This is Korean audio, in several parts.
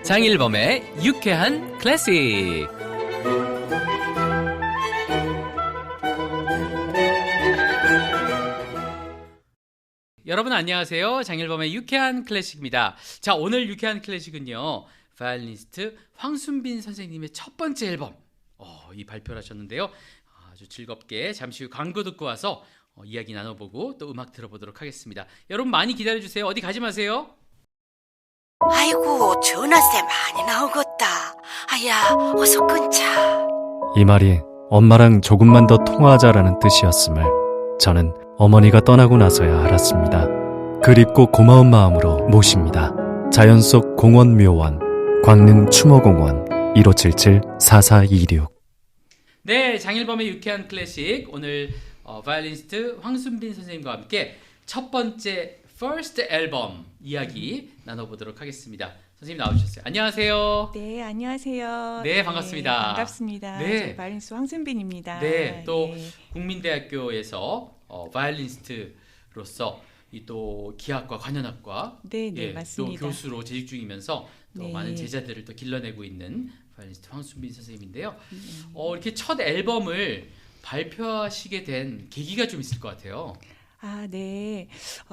장일범의 유쾌한 클래식. 여러분 안녕하세요. 장일범의 유쾌한 클래식입니다. 자, 오늘 유쾌한 클래식은요, 바이올리니스트 황순빈 선생님의 첫 번째 앨범 이 발표를 하셨는데요. 아주 즐겁게 잠시 후 광고 듣고 와서 이야기 나눠보고 또 음악 들어보도록 하겠습니다. 여러분 많이 기다려주세요. 어디 가지 마세요. 아이고, 전화세 많이 나오겠다. 아야, 어서 끊자. 이 말이 엄마랑 조금만 더 통화하자라는 뜻이었음을 저는 어머니가 떠나고 나서야 알았습니다. 그립고 고마운 마음으로 모십니다. 자연 속 공원 묘원, 광릉 추모공원 1577-4426. 네, 장일범의 유쾌한 클래식. 오늘 바이올리니스트 황순빈 선생님과 함께 첫 번째 퍼스트 앨범 이야기 나눠보도록 하겠습니다. 선생님 나오셨어요. 안녕하세요. 네, 안녕하세요. 네, 반갑습니다. 네, 반갑습니다. 네. 저희 바이올리니스트 황순빈입니다. 네, 또 네. 국민대학교에서 바이올리니스트로서 이 또 기악과 관현악과 네, 네, 맞습니다. 또 교수로 재직 중이면서 또 네. 많은 제자들을 또 길러내고 있는 바이올리니스트 황순빈 선생님인데요. 이렇게 첫 앨범을 발표하시게 된 계기가 좀 있을 것 같아요. 아, 네.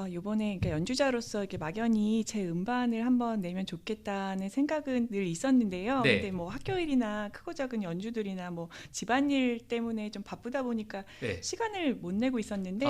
이번에 그러니까 연주자로서 이렇게 막연히 제 음반을 한번 내면 좋겠다는 생각은 늘 있었는데요. 네. 근데 뭐 학교 일이나 크고 작은 연주들이나 뭐 집안일 때문에 좀 바쁘다 보니까 네. 시간을 못 내고 있었는데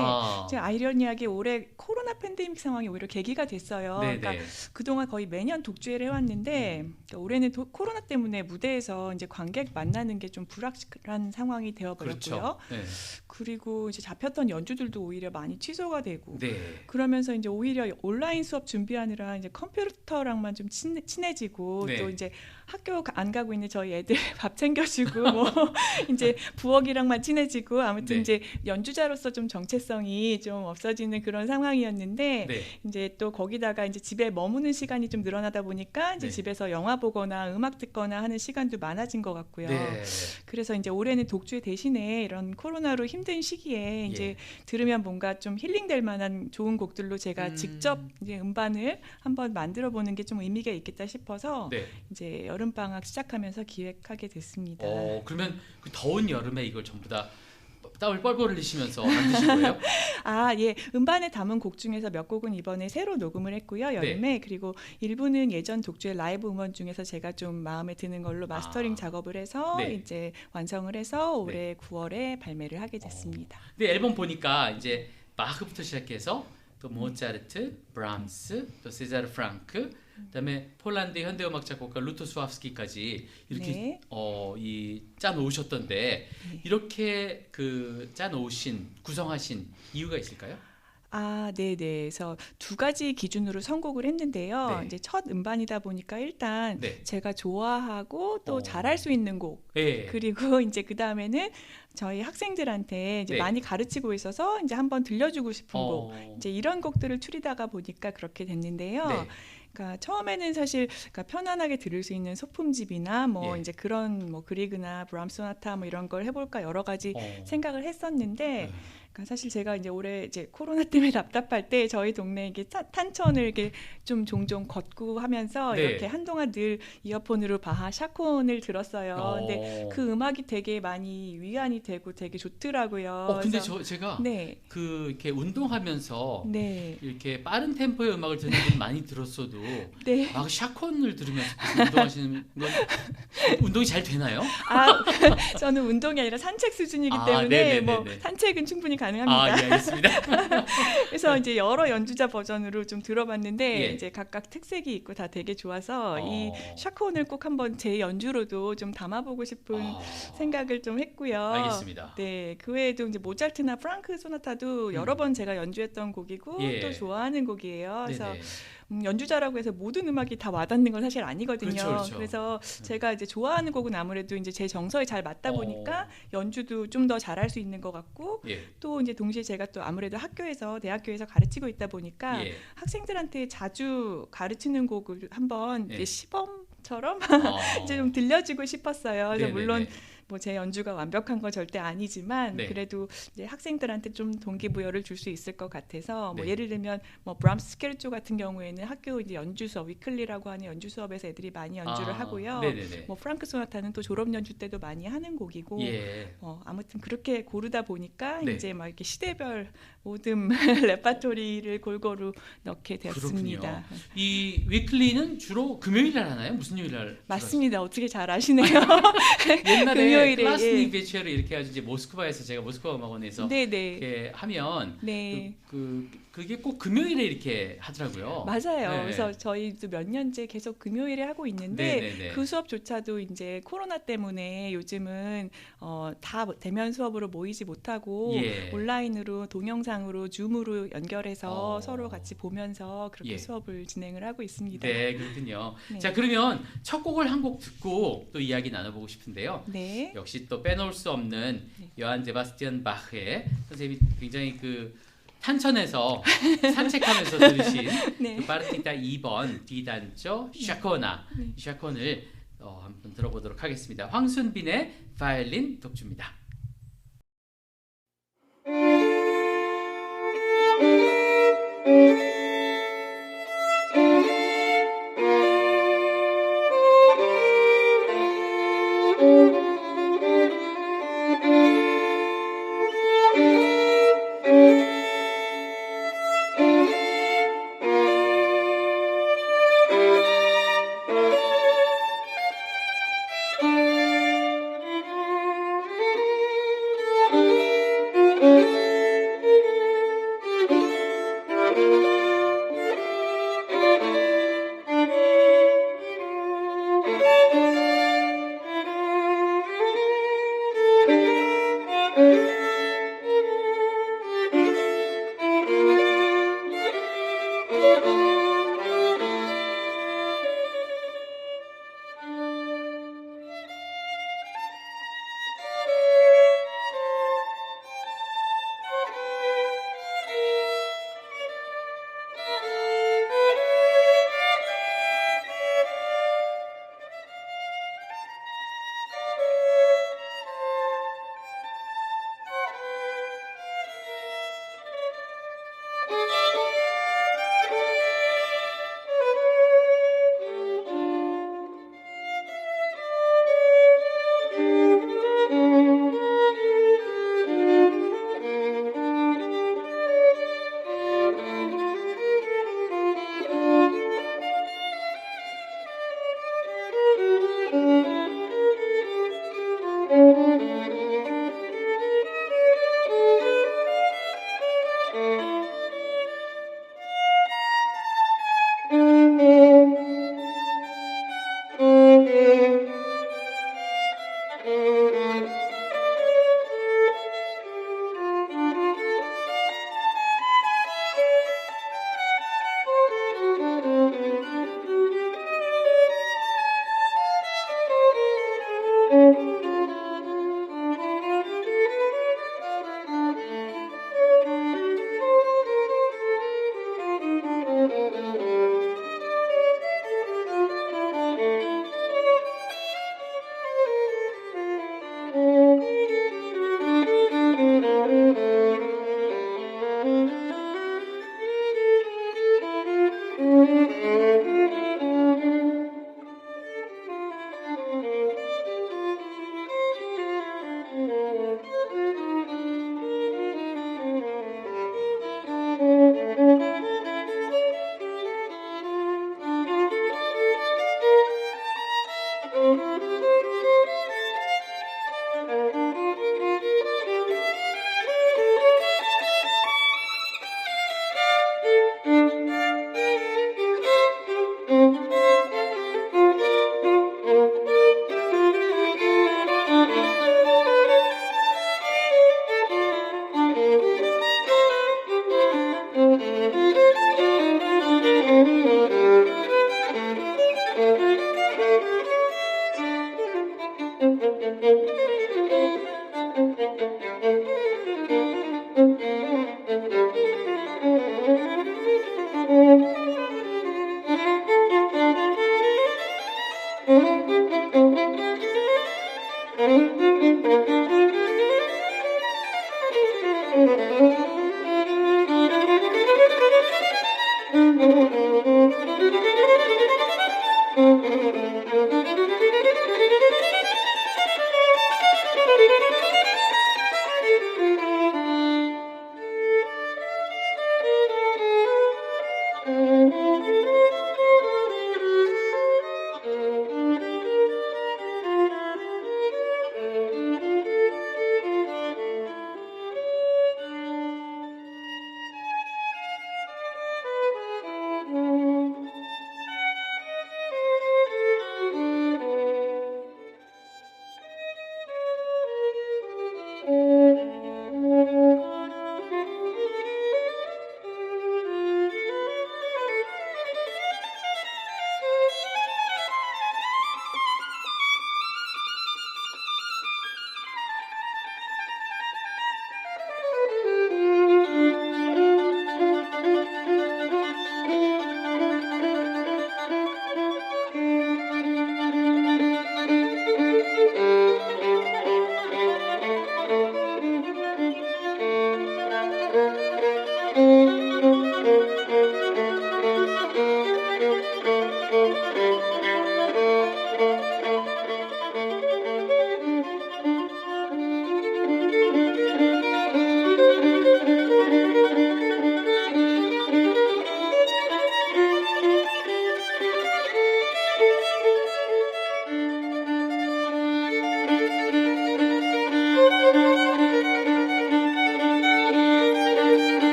제가 아이러니하게 올해 코로나 팬데믹 상황이 오히려 계기가 됐어요. 네, 그러니까 네. 그동안 거의 매년 독주회를 해왔는데 그러니까 올해는 코로나 때문에 무대에서 이제 관객 만나는 게 좀 불확실한 상황이 되어버렸고요. 그렇죠. 네. 그리고 이제 잡혔던 연주들도 오히려 많이 취소가 되고 네. 그러면서 이제 오히려 온라인 수업 준비하느라 이제 컴퓨터랑만 좀 친해지고 네. 또 이제 학교 안 가고 있는 저희 애들 밥 챙겨주고 뭐 이제 부엌이랑만 친해지고 아무튼 네. 이제 연주자로서 좀 정체성이 좀 없어지는 그런 상황이었는데 네. 이제 또 거기다가 이제 집에 머무는 시간이 좀 늘어나다 보니까 이제 네. 집에서 영화 보거나 음악 듣거나 하는 시간도 많아진 것 같고요. 네. 그래서 이제 올해는 독주회 대신에 이런 코로나로 힘든 시기에 이제 들으면 뭔가 좀 힐링될 만한 좋은 곡들로 제가 직접 이제 음반을 한번 만들어 보는 게 좀 의미가 있겠다 싶어서 네. 이제 여름 방학 시작하면서 기획하게 됐습니다. 그러면 그 더운 여름에 이걸 전부 다 땀을 뻘뻘 흘리시면서 만드신 거예요? 아, 예. 음반에 담은 곡 중에서 몇 곡은 이번에 새로 녹음을 했고요. 여름에. 그리고 일부는 예전 독주의 라이브 음원 중에서 제가 좀 마음에 드는 걸로 마스터링 작업을 해서 네. 이제 완성을 해서 올해 9월에 발매를 하게 됐습니다. 근데 앨범 보니까 이제 바흐부터 시작해서 또 모차르트, 브람스, 또 세자르 프랑크, 그다음에 폴란드의 현대음악 작곡가 루토 수합스키까지 이렇게 네. 이 짜놓으셨던데 이렇게 그 짜놓으신 구성하신 이유가 있을까요? 아, 네네. 그래서 두 가지 기준으로 선곡을 했는데요. 네. 이제 첫 음반이다 보니까 일단 네. 제가 좋아하고 또 잘할 수 있는 곡. 네. 그리고 이제 그 다음에는 저희 학생들한테 이제 네. 많이 가르치고 있어서 이제 한번 들려주고 싶은 곡. 어. 이제 이런 곡들을 추리다가 보니까 그렇게 됐는데요. 네. 그러니까 처음에는 사실 그러니까 편안하게 들을 수 있는 소품집이나 뭐 예. 이제 그런 뭐 그리그나 브람스 소나타 뭐 이런 걸 해볼까 여러 가지 생각을 했었는데. 그러니까 사실 제가 이제 올해 이제 코로나 때문에 답답할 때 저희 동네 이게 탄천을 이렇게 좀 종종 걷고 하면서 네. 이렇게 한동안 늘 이어폰으로 바하 샤콘을 들었어요. 근데 그 음악이 되게 많이 위안이 되고 되게 좋더라고요. 근데 그래서 제가 네. 그 이렇게 운동하면서 네. 이렇게 빠른 템포의 음악을 듣는 분 많이 들었어도 네. 막 샤콘을 들으면서 운동하시는 건 운동이 잘 되나요? 저는 운동이 아니라 산책 수준이기 때문에 네네네네. 뭐 산책은 충분히 가능합니다. 예, 알겠습니다. 그래서 이제 여러 연주자 버전으로 좀 들어봤는데 예. 이제 각각 특색이 있고 다 되게 좋아서 이 어. 샤콘을 꼭 한번 제 연주로도 좀 담아보고 싶은 생각을 좀 했고요. 알겠습니다. 네, 그 외에도 이제 모차르트나 프랑크 소나타도 여러 번 제가 연주했던 곡이고 예. 또 좋아하는 곡이에요. 그래서 네네. 연주자라고 해서 모든 음악이 다 와닿는 건 사실 아니거든요. 그렇죠. 그래서 제가 이제 좋아하는 곡은 아무래도 이제 제 정서에 잘 맞다 보니까 연주도 좀 더 잘할 수 있는 것 같고 예. 또 이제 동시에 제가 또 아무래도 대학교에서 가르치고 있다 보니까 예. 학생들한테 자주 가르치는 곡을 한번 예. 이제 시범처럼 어. 이제 좀 들려주고 싶었어요. 그래서 네네네. 물론 뭐 제 연주가 완벽한 건 절대 아니지만 네. 그래도 이제 학생들한테 좀 동기부여를 줄 수 있을 것 같아서 뭐 네. 예를 들면 뭐 브람스 스케르초 같은 경우에는 학교 이제 연주 수업 위클리라고 하는 연주 수업에서 애들이 많이 연주를 하고요. 네네네. 뭐 프랑크 소나타는 또 졸업 연주 때도 많이 하는 곡이고 예. 아무튼 그렇게 고르다 보니까 네. 이제 막 이렇게 시대별 모든 레파토리를 골고루 넣게 되었습니다. 이 위클리는 주로 금요일 날 하나요? 무슨 요일 날? 맞습니다. 어떻게 잘 아시네요. 옛날에 금요일에, 클라스닉 예. 베치어를 이렇게 해가지고 이제 모스크바에서 제가 모스크바 음악원에서 네네. 이렇게 하면 네. 그게 꼭 금요일에 이렇게 하더라고요. 맞아요. 네. 그래서 저희도 몇 년째 계속 금요일에 하고 있는데 네네네. 그 수업조차도 이제 코로나 때문에 요즘은 다 대면 수업으로 모이지 못하고 예. 온라인으로 동영상으로 줌으로 연결해서 어. 서로 같이 보면서 그렇게 예. 수업을 진행을 하고 있습니다. 네, 그렇군요. 네. 자, 그러면 첫 곡을 한 곡 듣고 또 이야기 나눠보고 싶은데요. 네. 역시 또 빼놓을 수 없는 네. 요한 세바스티안 바흐의 선생님이 굉장히 그 탄천에서 산책하면서 들으신 네. 그 파르티타 2번 D단조 샤코나 네. 이 샤콘을 한번 들어보도록 하겠습니다. 황순빈의 바이올린 독주입니다.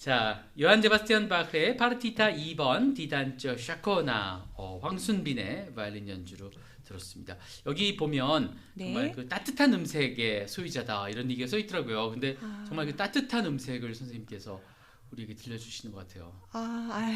자, 요한 세바스티안 바흐의 파르티타 2번 D단조 샤코나 황순빈의 바이올린 연주로 들었습니다. 여기 보면 네. 정말 그 따뜻한 음색의 소유자다 이런 얘기가 써 있더라고요. 근데 정말 그 따뜻한 음색을 선생님께서 우리에게 들려주시는 것 같아요.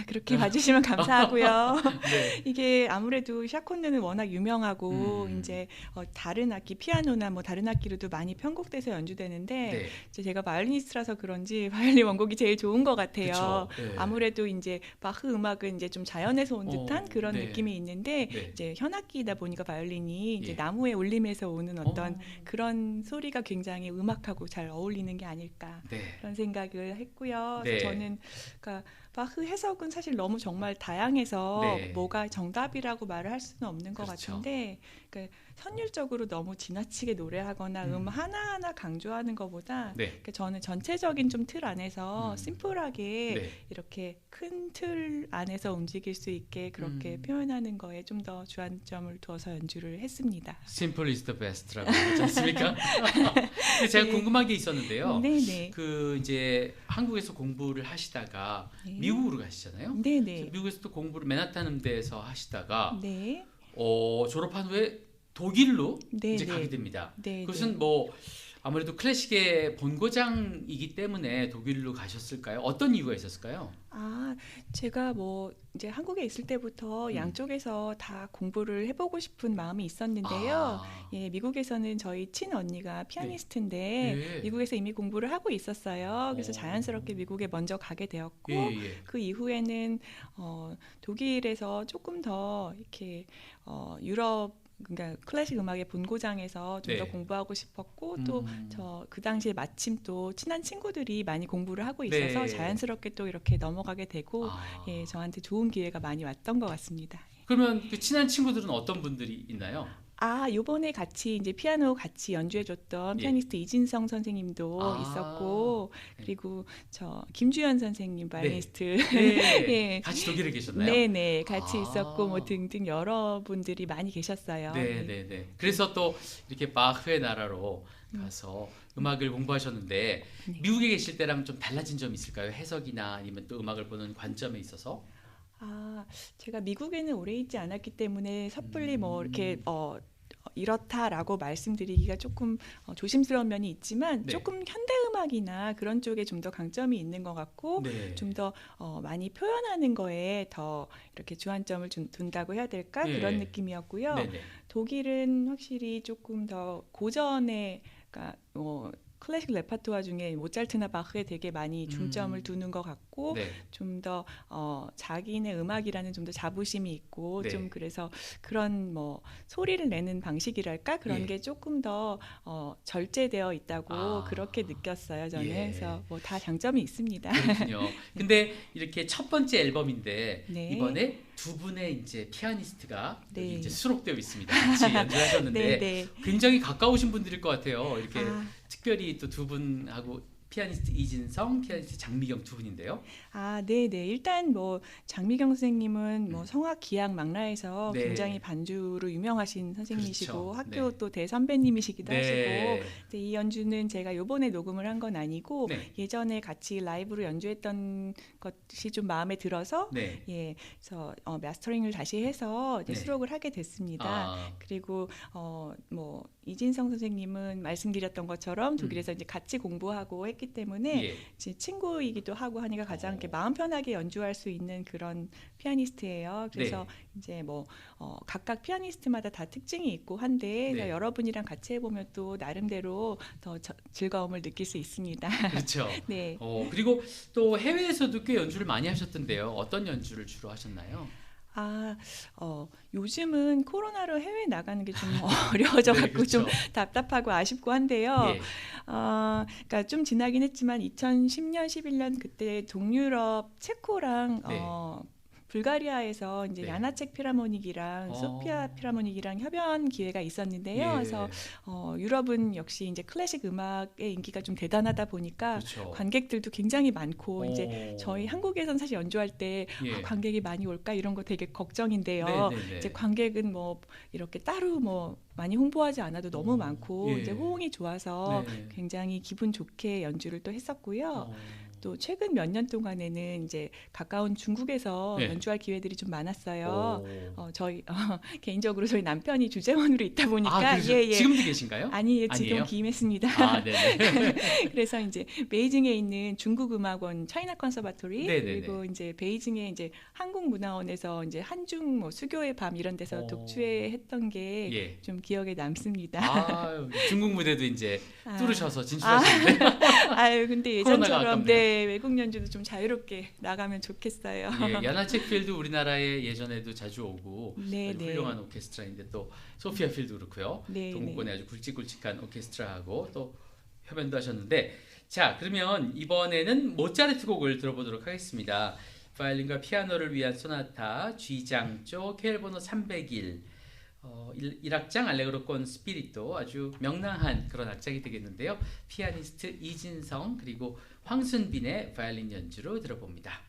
그렇게 봐주시면 감사하고요. 네. 이게 아무래도 샤콘느는 워낙 유명하고 이제 다른 악기 피아노나 뭐 다른 악기로도 많이 편곡돼서 연주되는데 네. 이제 제가 바이올리니스트라서 그런지 바이올린 원곡이 제일 좋은 것 같아요. 그쵸. 네. 아무래도 이제 바흐 음악은 이제 좀 자연에서 온 듯한 그런 네. 느낌이 있는데 네. 이제 현악기이다 보니까 바이올린이 이제 예. 나무의 울림에서 오는 어떤 그런 소리가 굉장히 음악하고 잘 어울리는 게 아닐까 네. 그런 생각을 했고요. 네. 그래서 저는 그러니까 바흐 해석은 사실 너무 정말 다양해서 네. 뭐가 정답이라고 말을 할 수는 없는 것 그렇죠. 같은데 그러니까 선율적으로 너무 지나치게 노래하거나 하나하나 강조하는 것보다 네. 그러니까 저는 전체적인 좀 틀 안에서 심플하게 네. 이렇게 큰 틀 안에서 움직일 수 있게 그렇게 표현하는 거에 좀 더 주안점을 두어서 연주를 했습니다. Simple is the best라고 하지 않습니까? 제가 네. 궁금한 게 있었는데요. 네네. 그 이제 한국에서 공부를 하시다가 네. 미국으로 가시잖아요. 네네. 미국에서 또 공부를 맨하탄 음대에서 하시다가 네. 졸업한 후에 독일로 네, 이제 네. 가게 됩니다. 네. 그것은 뭐 아무래도 클래식의 본고장이기 때문에 독일로 가셨을까요? 어떤 이유가 있었을까요? 제가 뭐 이제 한국에 있을 때부터 양쪽에서 다 공부를 해보고 싶은 마음이 있었는데요. 예, 미국에서는 저희 친언니가 피아니스트인데 네. 미국에서 이미 공부를 하고 있었어요. 그래서 자연스럽게 미국에 먼저 가게 되었고 예. 그 이후에는 독일에서 조금 더 이렇게 유럽 그러니까 클래식 음악의 본고장에서 좀 더 네. 공부하고 싶었고 또 저 그 당시에 마침 또 친한 친구들이 많이 공부를 하고 네. 있어서 자연스럽게 또 이렇게 넘어가게 되고 예, 저한테 좋은 기회가 많이 왔던 것 같습니다. 그러면 그 친한 친구들은 어떤 분들이 있나요? 요번에 같이 이제 피아노 같이 연주해줬던 예. 피아니스트 이진성 선생님도 있었고 그리고 저 김주현 선생님 바이올리니스트 네. 예. 같이 독일에 계셨나요? 네네 같이 있었고 뭐 등등 여러분들이 많이 계셨어요. 네. 그래서 또 이렇게 바흐의 나라로 가서 음악을 공부하셨는데 미국에 계실 때랑 좀 달라진 점이 있을까요? 해석이나 아니면 또 음악을 보는 관점에 있어서? 제가 미국에는 오래 있지 않았기 때문에 섣불리 뭐 이렇게 이렇다라고 말씀드리기가 조금 조심스러운 면이 있지만 네. 조금 현대 음악이나 그런 쪽에 좀 더 강점이 있는 것 같고 네. 좀 더 많이 표현하는 거에 더 이렇게 주안점을 둔다고 해야 될까 네. 그런 느낌이었고요. 네네. 독일은 확실히 조금 더 고전의 그러니까 클래식 레파토아 중에 모차르트나 바흐에 되게 많이 중점을 두는 것 같고 네. 좀 더 자기네 음악이라는 좀 더 자부심이 있고 네. 좀 그래서 그런 뭐 소리를 내는 방식이랄까 그런 예. 게 조금 더 절제되어 있다고 그렇게 느꼈어요 저는. 예. 그래서 뭐 다 장점이 있습니다. 그렇군요. 근데 이렇게 첫 번째 앨범인데 네. 이번에 두 분의 이제 피아니스트가 네. 여기 이제 수록되어 있습니다. 같이 연주하셨는데 네. 굉장히 가까우신 분들일 것 같아요. 이렇게 아. 특별히 또 두 분하고 피아니스트 이진성, 피아니스트 장미경 두 분인데요. 네네. 일단 뭐 장미경 선생님은 뭐 성악 기악 망라에서 네. 굉장히 반주로 유명하신 선생님이시고 그렇죠. 학교 네. 또 대선배님이시기도 네. 하시고 근데 이 연주는 제가 요번에 녹음을 한 건 아니고 네. 예전에 같이 라이브로 연주했던 것이 좀 마음에 들어서 네. 예, 그래서 마스터링을 다시 해서 이제 네. 수록을 하게 됐습니다. 그리고 뭐 이진성 선생님은 말씀드렸던 것처럼 독일에서 이제 같이 공부하고 했기 때문에 예. 이제 친구이기도 하고 하니까 가장 이렇게 마음 편하게 연주할 수 있는 그런 피아니스트예요. 그래서 네. 이제 뭐 각각 피아니스트마다 다 특징이 있고 한데 네. 여러분이랑 같이 해보면 또 나름대로 더 즐거움을 느낄 수 있습니다. 그렇죠. 네. 그리고 또 해외에서도 꽤 연주를 많이 하셨던데요. 어떤 연주를 주로 하셨나요? 요즘은 코로나로 해외 나가는 게 좀 어려워져 네, 갖고 그렇죠. 좀 답답하고 아쉽고 한데요. 예. 그러니까 좀 지나긴 했지만 2010년, 11년 그때 동유럽 체코랑 네. 불가리아에서 이제 네. 야나책 피라모닉이랑 소피아 피라모닉이랑 협연 기회가 있었는데요. 예. 그래서 유럽은 역시 이제 클래식 음악의 인기가 좀 대단하다 보니까 그렇죠. 관객들도 굉장히 많고 이제 저희 한국에선 사실 연주할 때 예. 관객이 많이 올까 이런 거 되게 걱정인데요. 네네네. 이제 관객은 뭐 이렇게 따로 뭐 많이 홍보하지 않아도 너무 많고 예. 이제 호응이 좋아서 네. 굉장히 기분 좋게 연주를 또 했었고요. 또 최근 몇 년 동안에는 이제 가까운 중국에서 네. 연주할 기회들이 좀 많았어요. 오. 저희 개인적으로 저희 남편이 주재원으로 있다 보니까 그래서 지금도 계신가요? 아니에요. 지금 아니에요? 기임했습니다. 네네. 그래서 이제 베이징에 있는 중국음악원 차이나 컨서바토리 네네네. 그리고 이제 베이징에 이제 한국문화원에서 이제 한중 뭐 수교의 밤 이런 데서 독주회했던 게 예. 좀 기억에 남습니다. 중국 무대도 이제 아. 뚫으셔서 진출하시는데. 아유, 근데 코로나가 예전처럼 아깝네요. 외국 연주도 좀 자유롭게 나가면 좋겠어요. 예, 야나 책필드 우리나라에 예전에도 자주 오고 네, 아주 네. 훌륭한 오케스트라인데 또 소피아 필도 그렇고요. 네, 동구권에 아주 굵직굵직한 오케스트라하고 또 협연도 하셨는데 자 그러면 이번에는 모차르트 곡을 들어보도록 하겠습니다. 바이올린과 피아노를 위한 소나타 G장조 KL 번호 301 1악장 알레그로콘 스피리토 아주 명랑한 그런 악장이 되겠는데요. 피아니스트 이진성 그리고 황순빈의 바이올린 연주로 들어봅니다.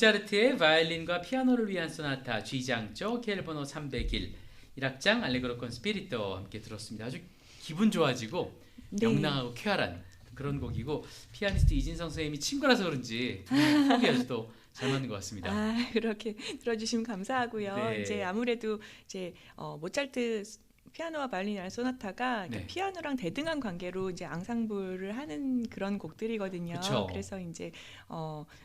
모차르트의 바이올린과 피아노를 위한 소나타 G장조 KL 번호 301 1악장 알레그로 con spirito 함께 들었습니다. 아주 기분 좋아지고 네. 명랑하고 쾌활한 그런 곡이고 피아니스트 이진성 선생님이 친구라서 그런지 곡이 아주 또 잘 맞는 것 같습니다. 아, 그렇게 들어주시면 감사하고요. 네. 이제 아무래도 이제 모차르트 피아노와 바이올린이라는 소나타가 네. 피아노랑 대등한 관계로 이제 앙상블을 하는 그런 곡들이거든요. 그쵸. 그래서 이제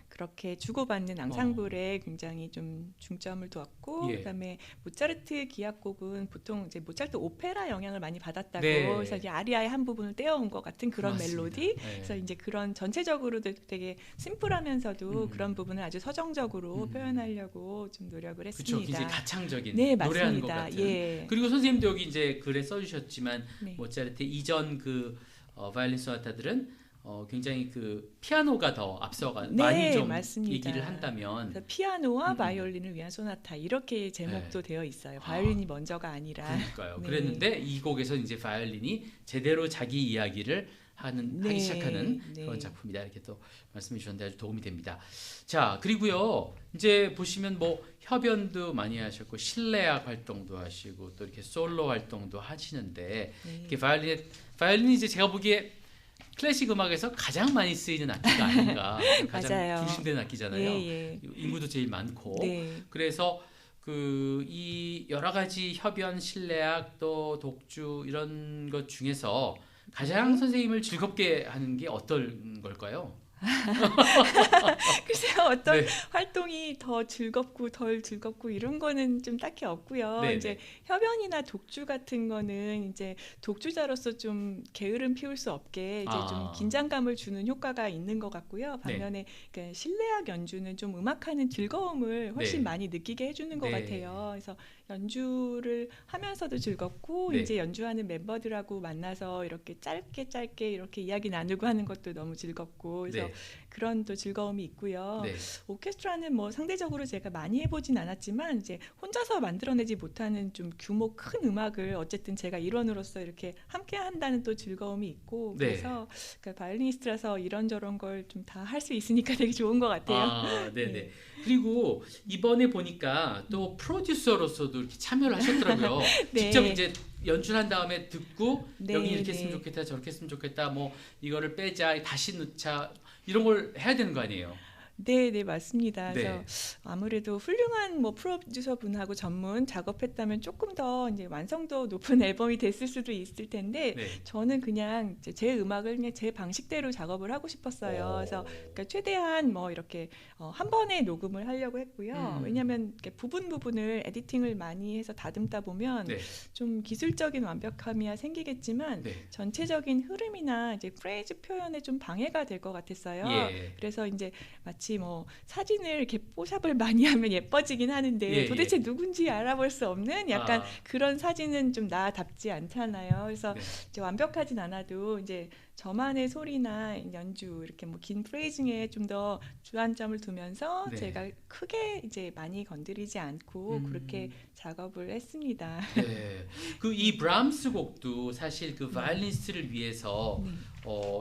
그렇게 주고받는 앙상블에 굉장히 좀 중점을 두었고, 예. 그다음에 모차르트 기악곡은 보통 이제 모차르트 오페라 영향을 많이 받았다고, 네. 그래서 이제 아리아의 한 부분을 떼어온 것 같은 그런 맞습니다. 멜로디. 네. 그래서 이제 그런 전체적으로도 되게 심플하면서도 그런 부분을 아주 서정적으로 표현하려고 좀 노력을 그렇죠. 했습니다. 굉장히 가창적인 네, 노래하는 것 맞습니다. 같은. 예. 그리고 선생님도 여기 이제 글에 써주셨지만 네. 모차르트 이전 그 바이올린 소나타들은 굉장히 그 피아노가 더 앞서가 네, 많이 좀 맞습니다. 얘기를 한다면 그래서 피아노와 바이올린을 위한 소나타 이렇게 제목도 되어 있어요. 바이올린이 먼저가 아니라. 그러니까요. 네. 그랬는데 이 곡에서 이제 바이올린이 제대로 자기 이야기를 하기 시작하는 그런 작품이다 이렇게 또 말씀해 주셨는데 아주 도움이 됩니다. 자 그리고요 이제 보시면 뭐 협연도 많이 하셨고 실내악 활동도 하시고 또 이렇게 솔로 활동도 하시는데 이렇게 바이올린이 이제 제가 보기에 클래식 음악에서 가장 많이 쓰이는 악기가 아닌가 가장 맞아요. 중심되는 악기잖아요. 예. 인구도 제일 많고 네. 그래서 이 여러 가지 협연, 실내악 또 독주 이런 것 중에서 가장 선생님을 즐겁게 하는 게 어떤 걸까요? 글쎄요, 어떤 네. 활동이 더 즐겁고 덜 즐겁고 이런 거는 좀 딱히 없고요. 네네. 이제 협연이나 독주 같은 거는 이제 독주자로서 좀 게으름 피울 수 없게 이제 좀 긴장감을 주는 효과가 있는 것 같고요. 반면에 그 실내악 연주는 좀 음악하는 즐거움을 훨씬 네. 많이 느끼게 해주는 것 네. 같아요. 그래서 연주를 하면서도 즐겁고 네. 이제 연주하는 멤버들하고 만나서 이렇게 짧게 이렇게 이야기 나누고 하는 것도 너무 즐겁고 그래서 네. 그런 또 즐거움이 있고요. 네. 오케스트라는 뭐 상대적으로 제가 많이 해보진 않았지만 이제 혼자서 만들어내지 못하는 좀 규모 큰 음악을 어쨌든 제가 일원으로서 이렇게 함께 한다는 또 즐거움이 있고 네. 그래서 그러니까 바이올리니스트라서 이런저런 걸 좀 다 할 수 있으니까 되게 좋은 것 같아요. 네네. 네. 그리고 이번에 보니까 또 프로듀서로서도 이렇게 참여를 하셨더라고요. 네. 직접 이제 연주를 한 다음에 듣고 네, 여기 이렇게 네. 했으면 좋겠다 저렇게 했으면 좋겠다 뭐 이거를 빼자 다시 넣자 이런 걸 해야 되는 거 아니에요? 네, 맞습니다. 네. 그래서 아무래도 훌륭한 뭐 프로듀서 분하고 전문 작업했다면 조금 더 이제 완성도 높은 앨범이 됐을 수도 있을 텐데 네. 저는 그냥 이제 제 음악을 그냥 제 방식대로 작업을 하고 싶었어요. 그래서 그러니까 최대한 뭐 이렇게 한 번에 녹음을 하려고 했고요. 왜냐하면 이렇게 부분을 에디팅을 많이 해서 다듬다 보면 네. 좀 기술적인 완벽함이야 생기겠지만 네. 전체적인 흐름이나 이제 프레이즈 표현에 좀 방해가 될 것 같았어요. 예. 그래서 이제 마치 뭐 사진을 이렇게 뽀샵을 많이 하면 예뻐지긴 하는데 예, 도대체 누군지 알아볼 수 없는 약간 그런 사진은 좀 나답지 않잖아요. 그래서 네. 이제 완벽하진 않아도 이제 저만의 소리나 연주 이렇게 뭐 긴 프레이징에 좀 더 주안점을 두면서 네. 제가 크게 이제 많이 건드리지 않고 그렇게 작업을 했습니다. 네. 그 이 브람스 곡도 사실 그 바이올리니스트를 위해서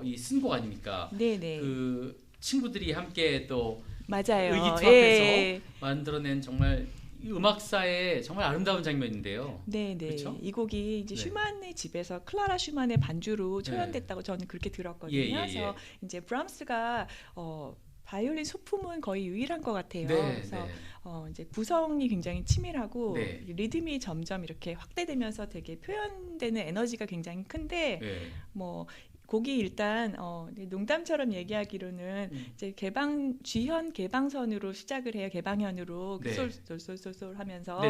이 쓴 곡 아닙니까? 네네. 그 친구들이 함께 또 맞아요. 의기투합해서 예. 만들어낸 정말 음악사의 정말 아름다운 장면인데요. 네. 그렇죠? 이 곡이 이제 네. 슈만의 집에서 클라라 슈만의 반주로 초연됐다고 저는 그렇게 들었거든요. 예. 그래서 이제 브람스가 바이올린 소품은 거의 유일한 것 같아요. 그래서 이제 구성이 굉장히 치밀하고 네. 리듬이 점점 이렇게 확대되면서 되게 표현되는 에너지가 굉장히 큰데 뭐 곡이 일단 농담처럼 얘기하기로는 이제 G현 개방선으로 시작을 해요. 개방현으로 네. 솔솔솔솔 하면서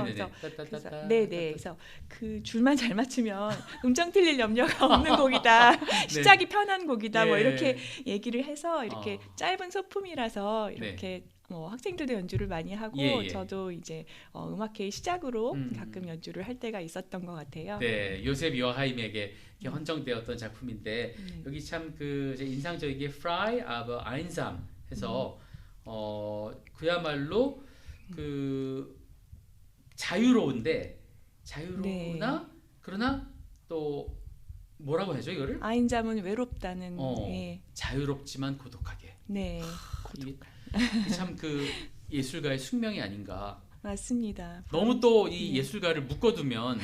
네네네. 그래서 그 줄만 잘 맞추면 음정 틀릴 염려가 없는 곡이다. 시작이 편한 곡이다. 뭐 이렇게 얘기를 해서 이렇게 짧은 소품이라서 이렇게 뭐 학생들도 연주를 많이 하고 저도 이제 음악회의 시작으로 가끔 연주를 할 때가 있었던 것 같아요. 네, 요셉 요하임에게 헌정되었던 작품인데 여기 참 그 인상적이게 Frei aber einsam 해서 그야말로 그 자유로우나 그러나 또 뭐라고 하죠 이거를? 아인잠은 외롭다는. 자유롭지만 고독하게. 네. 이게 참 그 예술가의 숙명이 아닌가. 맞습니다. 너무 또 이 예술가를 묶어두면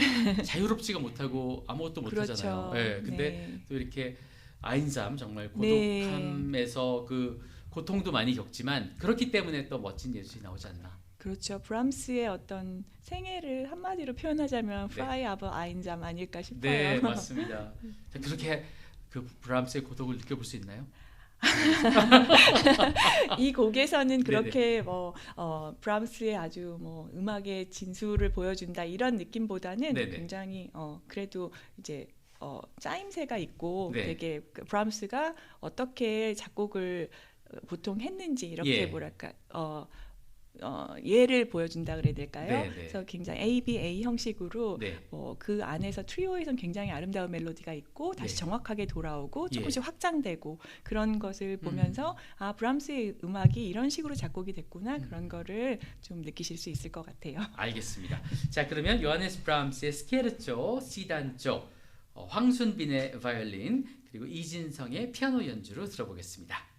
자유롭지가 못하고 아무것도 못하잖아요. 그렇죠. 네, 근데 또 이렇게 아인잠 정말 고독함에서 그 고통도 많이 겪지만 그렇기 때문에 또 멋진 예술이 나오지 않나. 그렇죠. 브람스의 어떤 생애를 한마디로 표현하자면 Frei aber einsam 아닐까 싶어요. 네, 맞습니다. 자, 그렇게 그 브람스의 고독을 느껴볼 수 있나요? 이 곡에서는 그렇게 브람스의 아주 음악의 진수를 보여준다 이런 느낌보다는 굉장히 그래도 이제 짜임새가 있고 되게 브람스가 어떻게 작곡을 보통 했는지 이렇게 뭐랄까 예를 보여준다 그래야 될까요? 네, 네. 그래서 굉장히 ABA 형식으로 네. 그 안에서 트리오에선 굉장히 아름다운 멜로디가 있고 다시 네. 정확하게 돌아오고 예. 조금씩 확장되고 그런 것을 보면서 아 브람스의 음악이 이런 식으로 작곡이 됐구나 그런 거를 좀 느끼실 수 있을 것 같아요. 알겠습니다. 자, 그러면 요하네스 브람스의 스케르초 C단조, 황순빈의 바이올린, 그리고 이진성의 피아노 연주로 들어보겠습니다.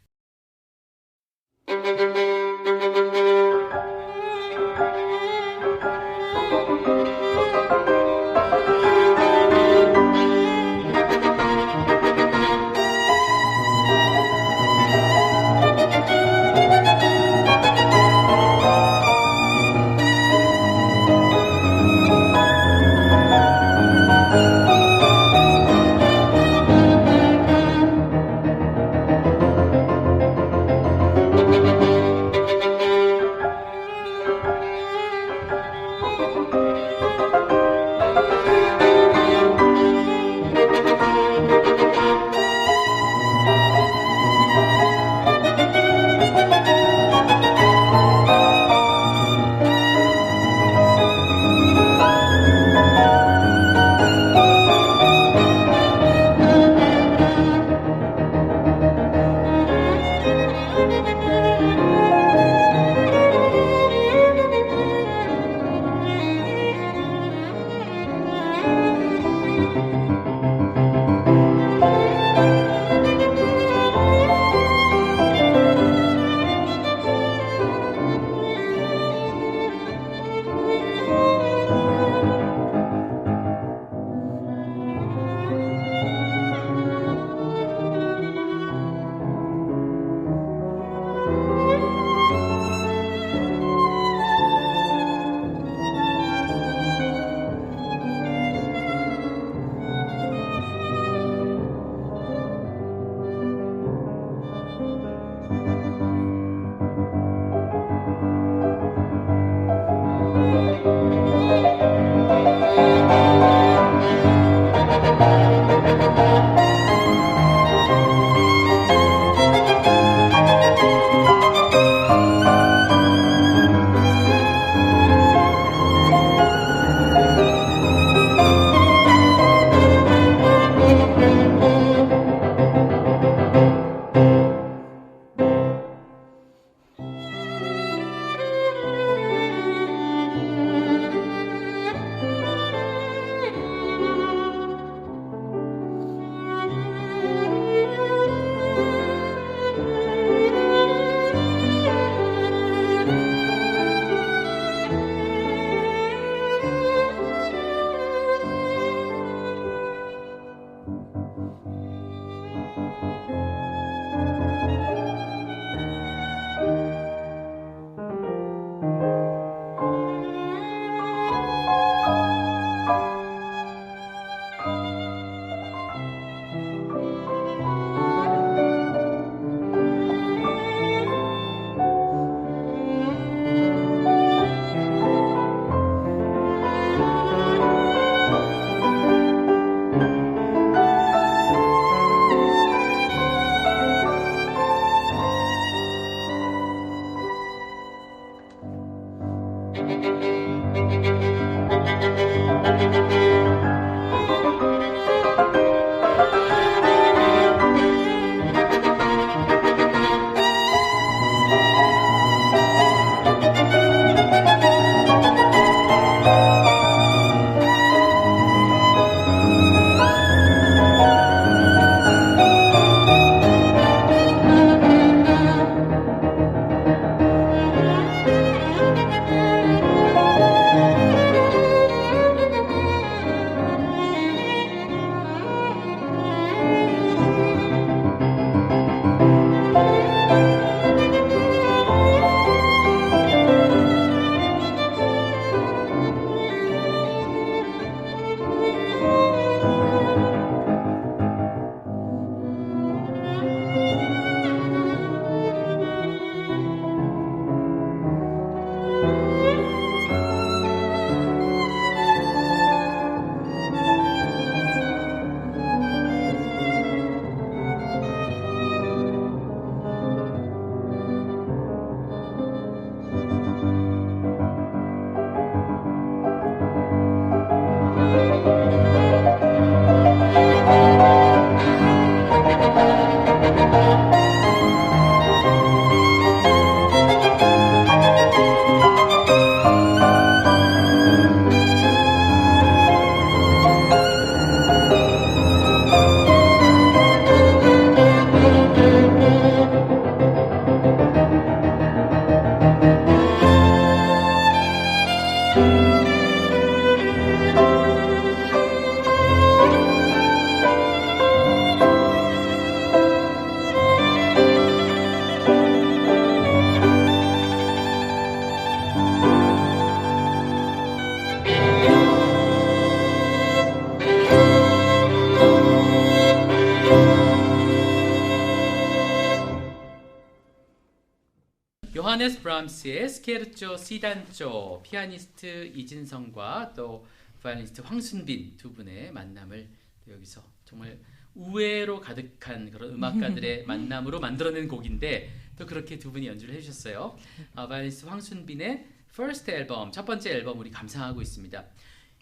요하네스 브람스의 스케르초 C단조 피아니스트 이진성과 또 바이올리니스트 황순빈 두 분의 만남을 여기서 정말 우애로 가득한 그런 음악가들의 만남으로 만들어낸 곡인데 또 그렇게 두 분이 연주를 해주셨어요. 바이올리니스트 황순빈의 퍼스트 앨범, 첫 번째 앨범 우리 감상하고 있습니다.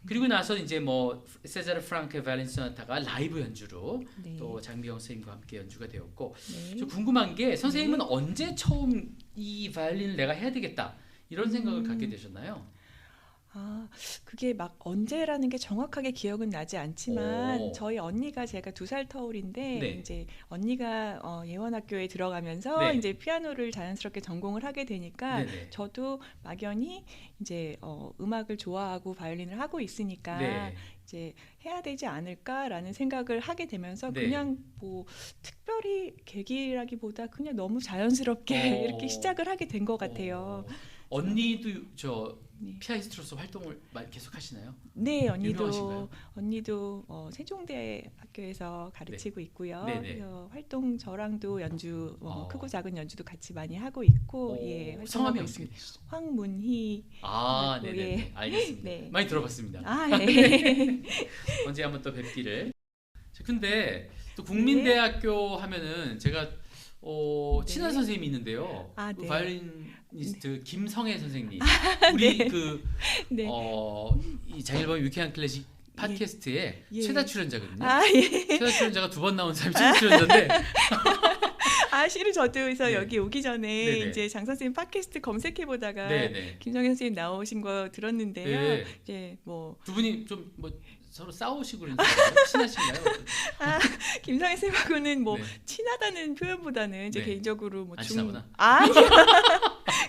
그리고 나서 이제 뭐 세자르 프랑크의 바이올린 소나타가 라이브 연주로 네. 또 장미영 선생님과 함께 연주가 되었고 네. 저 궁금한 게 선생님은 언제 처음 이 바이올린을 내가 해야 되겠다 이런 생각을 갖게 되셨나요? 아, 그게 막 언제라는 게 정확하게 기억은 나지 않지만 오. 저희 언니가 제가 2살 터울인데 네. 이제 언니가 예원학교에 들어가면서 네. 이제 피아노를 자연스럽게 전공을 하게 되니까 네네. 저도 막연히 이제 음악을 좋아하고 바이올린을 하고 있으니까 네. 이제 해야 되지 않을까라는 생각을 하게 되면서 네. 그냥 뭐 특별히 계기라기보다 그냥 너무 자연스럽게 이렇게 시작을 하게 된 것 같아요. 언니도 저 네. 피아니스트로서 활동을 계속 하시나요? 네, 유명하신가요? 언니도 세종대 학교에서 가르치고 있고요. 네네. 그래서 활동 저랑도 연주 크고 작은 연주도 같이 많이 하고 오, 있고 예, 성함이 활동하고 어떻게 있습니다. 되시죠? 황문희. 아, 네, 네네. 예. 알겠습니다. 네. 많이 들어봤습니다. 아, 예. 언제 한번 또 뵙기를. 근데 또 국민대학교 하면은 제가 친한 네. 선생님이 있는데요. 아, 그 네. 바이올리니스트 김성애 선생님. 우리 네. 그 네. 이 장일범 유쾌한 클래식 팟캐스트에 예. 최다 출연자거든요. 아, 예. 최다 출연자가 2번 나온 사람이 최다 출연자인데 아, 실은 저도 그래서 네. 여기 오기 전에 네네. 이제 장 선생님 팟캐스트 검색해 보다가 네네. 김정혜 선생님 나오신 거 들었는데요. 네. 이제 뭐 두 분이 좀 뭐 서로 싸우시고 그러는가요? 친하신가요? 김성애 쌤하고는 뭐 네. 친하다는 표현보다는 이제 네. 개인적으로 뭐 안 친하구나? 아니요.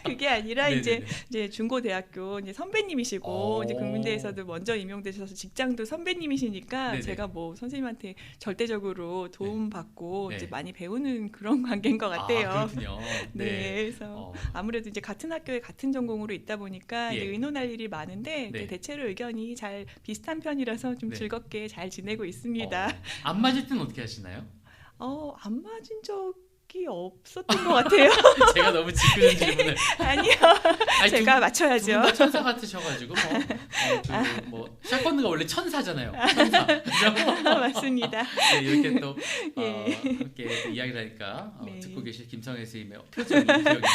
그게 아니라 네네네. 이제 중고대학교 이제 선배님이시고 오. 이제 국민대에서도 먼저 임용되셔서 직장도 선배님이시니까 네네. 제가 뭐 선생님한테 절대적으로 도움 받고 네. 이제 많이 배우는 그런 관계인 것 같아요. 아, 그렇군요. 네, 그래서 어. 아무래도 이제 같은 학교에 같은 전공으로 있다 보니까 예. 이제 의논할 일이 많은데 네. 대체로 의견이 잘 비슷한 편이라서 좀 네. 즐겁게 잘 지내고 있습니다. 안 맞을 때는 어떻게 하시나요? 안 맞은 적이 없었던 것 같아요. 제가 너무 짓궂은 질문을. 아니요, 아니, 제가 맞춰야죠. 두분다 천사 같으셔가지고 뭐 샤건드가 원래 천사잖아요. 천사. 그죠? 맞습니다. 네, 이렇게 또 예. 함께 이야기를 하니까 네. 듣고 계실 김성애 선생님의 표정이 기억이 납니다.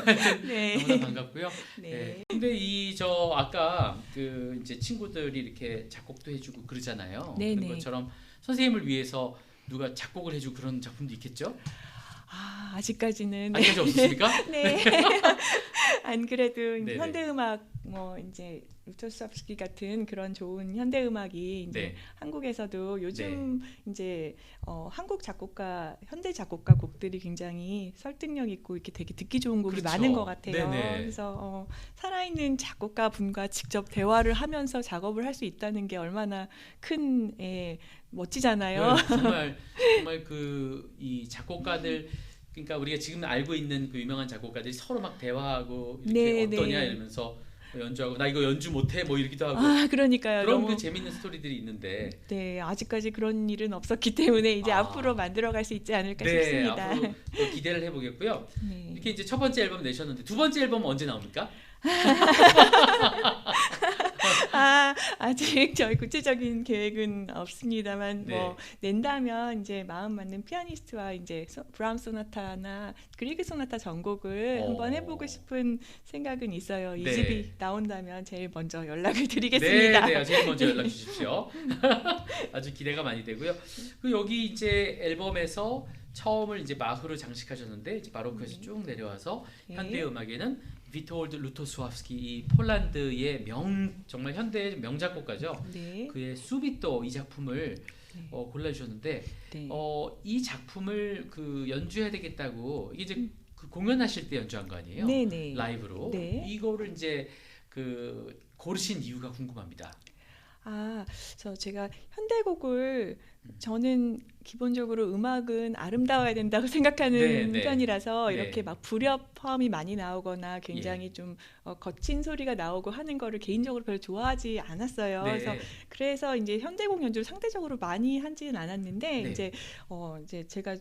하여튼 네. 너무나 반갑고요. 네. 네. 근데 저 아까 그 이제 친구들이 이렇게 작곡도 해주고 그러잖아요. 네네. 그런 것처럼 선생님을 위해서 누가 작곡을 해주고 그런 작품도 있겠죠? 아직까지는 네. 아직까지 없었습니까? 네. 안 그래도 이제 네네. 현대음악 뭐 이제 루토스왑스키 같은 그런 좋은 현대음악이 이제 네. 한국에서도 요즘 이제 한국 작곡가 현대 작곡가 곡들이 굉장히 설득력 있고 이렇게 되게 듣기 좋은 곡이 그렇죠. 많은 것 같아요. 네네. 그래서 살아있는 작곡가 분과 직접 대화를 하면서 작업을 할 수 있다는 게 얼마나 큰 멋지잖아요. 네, 정말 그 이 작곡가들 그러니까 우리가 지금 알고 있는 그 유명한 작곡가들이 서로 막 대화하고 이렇게 네, 어떠냐 네. 이러면서 연주하고 나 이거 연주 못해 뭐 이러기도 하고 그러니까요. 그런 너무 그 재밌는 스토리들이 있는데 네, 아직까지 그런 일은 없었기 때문에 이제 앞으로 만들어갈 수 있지 않을까 네 싶습니다. 앞으로 또 기대를 해보겠고요. 네. 이렇게 이제 첫 번째 앨범 내셨는데 두 번째 앨범은 언제 나옵니까? 아직 저희 구체적인 계획은 없습니다만 네. 뭐 낸다면 이제 마음 맞는 피아니스트와 이제 브라움 소나타나 그리그 소나타 전곡을 한번 해보고 싶은 생각은 있어요. 이 네. 집이 나온다면 제일 먼저 연락을 드리겠습니다. 네, 제일 먼저 연락 주십시오. 아주 기대가 많이 되고요. 그 여기 이제 앨범에서 처음을 이제 마흐로 장식하셨는데 이제 바로크에서 쭉 내려와서 네. 현대 음악에는 비토홀드 루토스왑스키 이 폴란드의 정말 현대 명작곡가죠. 네. 그의 수비토 이 작품을 네. 골라주셨는데 네. 이 작품을 그 연주해야 되겠다고 이게 이제 그 공연하실 때 연주한 거 아니에요? 네네. 라이브로 네. 이거를 이제 그 고르신 이유가 궁금합니다. 제가 현대곡을 저는 기본적으로 음악은 아름다워야 된다고 생각하는 네. 편이라서 네. 이렇게 막 불협화음이 많이 나오거나 굉장히 좀 거친 소리가 나오고 하는 거를 개인적으로 별로 좋아하지 않았어요. 네. 그래서 이제 현대곡 연주를 상대적으로 많이 하지는 않았는데 네. 이제 제가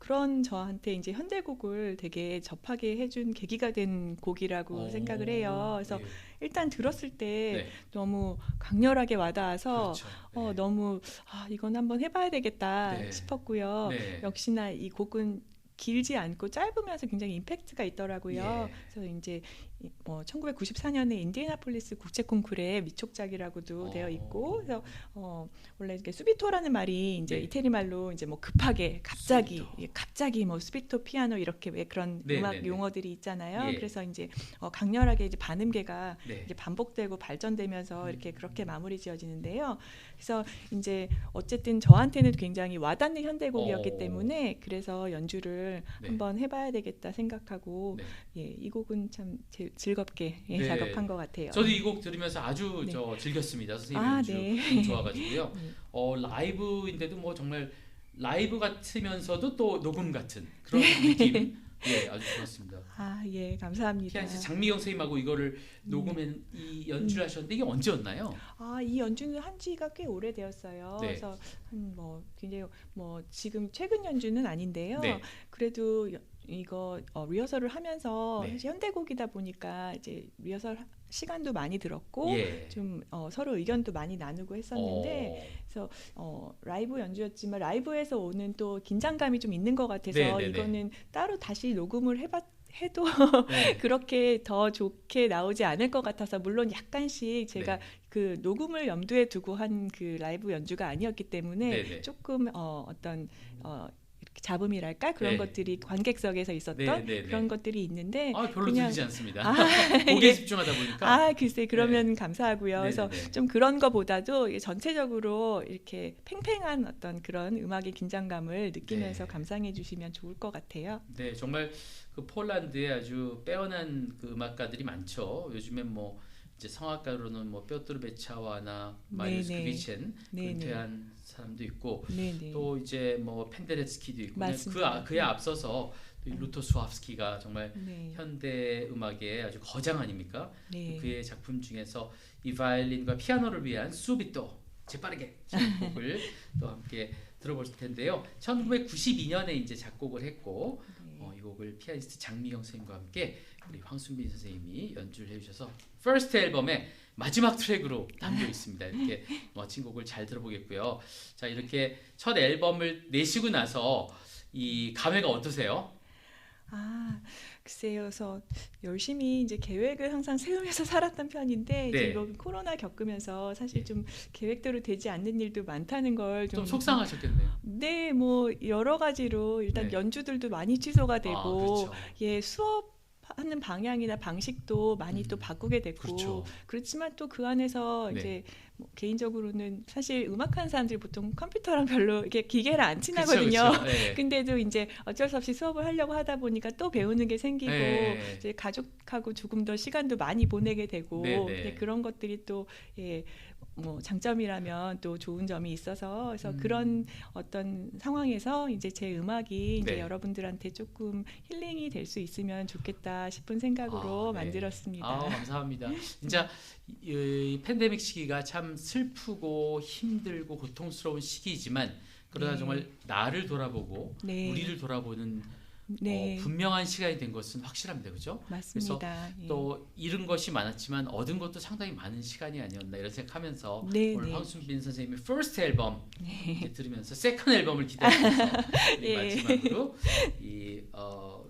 그런 저한테 이제 현대곡을 되게 접하게 해준 계기가 된 곡이라고 생각을 해요. 그래서 네. 일단 들었을 때 네. 너무 강렬하게 와닿아서 그렇죠. 네. 너무 이건 한번 해봐야 되겠다 네. 싶었고요. 네. 역시나 이 곡은 길지 않고 짧으면서 굉장히 임팩트가 있더라고요. 예. 그래서 이제 1994년에 인디애나폴리스 국제 콩쿠르의 미촉작이라고도 되어 있고, 그래서 원래 이렇게 수비토라는 말이 이제 네. 이태리 말로 이제 뭐 급하게 갑자기 수비토. 갑자기 뭐 수비토 피아노 이렇게 왜 그런 네, 음악 네, 네. 용어들이 있잖아요. 예. 그래서 이제 강렬하게 이제 반음계가 네. 이제 반복되고 발전되면서 이렇게 그렇게 마무리 지어지는데요. 그래서 이제 어쨌든 저한테는 굉장히 와닿는 현대곡이었기 때문에 그래서 연주를 네. 한번 해봐야 되겠다 생각하고 네. 이 곡은 참 즐겁게 네. 작업한 것 같아요. 저도 이 곡 들으면서 아주 네. 즐겼습니다. 선생님 아, 연주 네. 너무 좋아가지고요. 네. 라이브인데도 뭐 정말 라이브 같으면서도 또 녹음 같은 그런 느낌. 예, 아주 좋았습니다. 예, 감사합니다. 피아니스트 장미경 선생님하고 이거를 녹음한 이 연주를 하셨는데 이게 언제였나요? 이 연주는 한 지가 꽤 오래되었어요. 네. 그래서 굉장히 지금 최근 연주는 아닌데요. 네. 그래도 이거 리허설을 하면서 네. 사실 현대곡이다 보니까 이제 리허설 시간도 많이 들었고 예. 좀 서로 의견도 많이 나누고 했었는데 그래서 라이브 연주였지만 라이브에서 오는 또 긴장감이 좀 있는 것 같아서 네, 네, 네. 이거는 따로 다시 녹음을 해도 네. 그렇게 더 좋게 나오지 않을 것 같아서 물론 약간씩 제가 네. 그 녹음을 염두에 두고 한 그 라이브 연주가 아니었기 때문에 네, 네. 조금 어떤 이렇게 잡음이랄까 그런 네. 것들이 관객석에서 있었던 네, 네, 네. 그런 것들이 있는데 별로 그냥- 들리지 않습니다. 예. 곡에 집중하다 보니까. 글쎄 그러면 감사하고요. 네, 그래서 네, 네. 좀 그런 거보다도 이게 전체적으로 이렇게 팽팽한 어떤 그런 음악의 긴장감을 느끼면서 네. 감상해 주시면 좋을 것 같아요. 네, 정말 그 폴란드에 아주 빼어난 그 음악가들이 많죠. 요즘에 뭐 이제 성악가로는 뭐 뾰트르 베차와나 마리우스 네, 네. 크비첸 네, 은퇴한 사람도 있고 네네. 또 이제 뭐 펜데레스키도 있고 맞습니다. 그에 앞서서 또 루토 수합스키가 정말 네. 현대 음악의 아주 거장 아닙니까? 네. 그의 작품 중에서 이 바이올린과 피아노를 위한 수비토 재빠르게 작곡을 또 함께 들어볼 텐데요. 1992년에 이제 작곡을 했고 이 곡을 피아니스트 장미경 선생님과 함께 우리 황순빈 선생님이 연주를 해주셔서 퍼스트 앨범의 마지막 트랙으로 담겨 있습니다. 이렇게 멋진 곡을 잘 들어보겠고요. 자, 이렇게 첫 앨범을 내시고 나서 이 감회가 어떠세요? 글쎄요. 그래서 열심히 이제 계획을 항상 세우면서 살았던 편인데 이제 네. 이거 코로나 겪으면서 사실 네. 좀 계획대로 되지 않는 일도 많다는 걸 좀 속상하셨겠네요. 네, 뭐 여러 가지로 일단 네. 연주들도 많이 취소가 되고 그렇죠. 수업하는 방향이나 방식도 많이 또 바꾸게 됐고 그렇죠. 그렇지만 또 그 안에서 네. 이제 뭐 개인적으로는 사실 음악하는 사람들이 보통 컴퓨터랑 별로 이렇게 기계를 안 친하거든요. 그렇죠. 네. 근데도 이제 어쩔 수 없이 수업을 하려고 하다 보니까 또 배우는 게 생기고 네. 이제 가족하고 조금 더 시간도 많이 보내게 되고 네, 네. 근데 그런 것들이 또 뭐 장점이라면 또 좋은 점이 있어서 그래서 그런 어떤 상황에서 이제 제 음악이 이제 네. 여러분들한테 조금 힐링이 될 수 있으면 좋겠다 싶은 생각으로 네. 만들었습니다. 감사합니다. 진짜 이 팬데믹 시기가 참 슬프고 힘들고 고통스러운 시기이지만 그러나 네. 정말 나를 돌아보고 네. 우리를 돌아보는 네, 분명한 시간이 된 것은 확실합니다. 그렇죠? 맞습니다. 예. 또 잃은 것이 많았지만 얻은 것도 상당히 많은 시간이 아니었나 이런 생각하면서 네, 오늘 네. 황순빈 선생님의 퍼스트 앨범 이제 들으면서 세컨드 앨범을 기다리면서 예. 마지막으로 이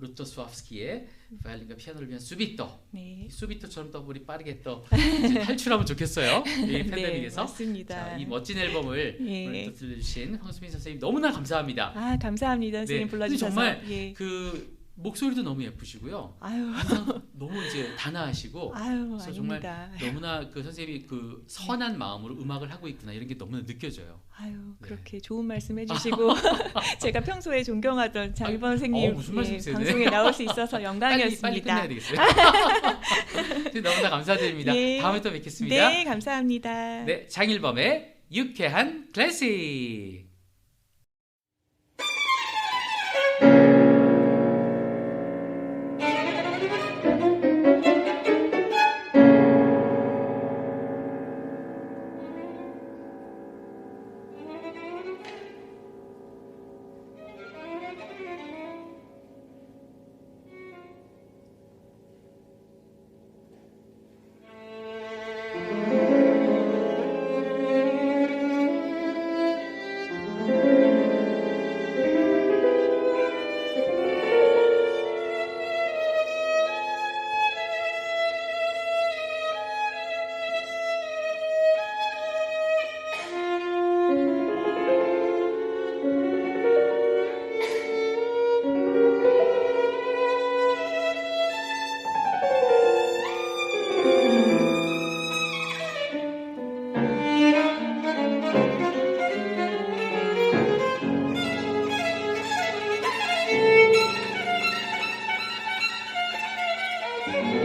루토 수합스키의 바이올린과 피아노를 위한 수비토 네. 수비토처럼 또 우리 빠르게 또 이제 탈출하면 좋겠어요. 이 네, 팬데믹에서 맞습니다. 자, 이 멋진 앨범을 예. 오늘 또 들려주신 황순빈 선생님 너무나 감사합니다. 감사합니다. 선생님 네. 불러주셔서. 정말 예. 그 목소리도 너무 예쁘시고요. 아유, 항상 너무 이제 단아하시고 그래서 정말 아닙니다. 너무나 그 선생님이 그 선한 마음으로 음악을 하고 있구나 이런 게 너무나 느껴져요. 아유, 네. 그렇게 좋은 말씀 해주시고 제가 평소에 존경하던 장일범 선생님 무슨 말씀이세요? 네. 방송에 나올 수 있어서 빨리 영광이었습니다. 끝내야 되겠어요. 너무나 감사드립니다. 예. 다음에 또 뵙겠습니다. 네, 감사합니다. 네, 장일범의 유쾌한 클래식. 네.